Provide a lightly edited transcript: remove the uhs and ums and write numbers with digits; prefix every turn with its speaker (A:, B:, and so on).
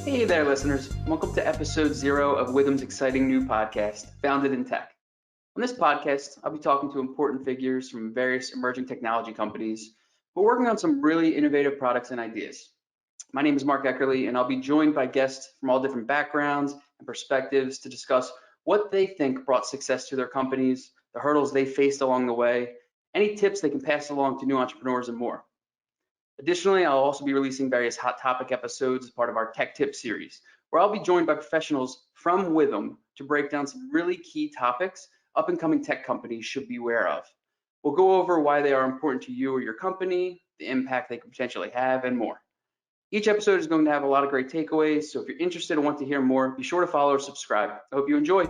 A: Hey there, listeners. Welcome to episode 0 of Withum's exciting new podcast, Founded in Tech. On this podcast, I'll be talking to important figures from various emerging technology companies who are working on some really innovative products and ideas. My name is Mark Eckerle, and I'll be joined by guests from all different backgrounds and perspectives to discuss what they think brought success to their companies, the hurdles they faced along the way, any tips they can pass along to new entrepreneurs, and more. Additionally, I'll also be releasing various hot topic episodes as part of our Tech Tip series, where I'll be joined by professionals from Withum to break down some really key topics up and coming tech companies should be aware of. We'll go over why they are important to you or your company, the impact they could potentially have, and more. Each episode is going to have a lot of great takeaways, so if you're interested and want to hear more, be sure to follow or subscribe. I hope you enjoy.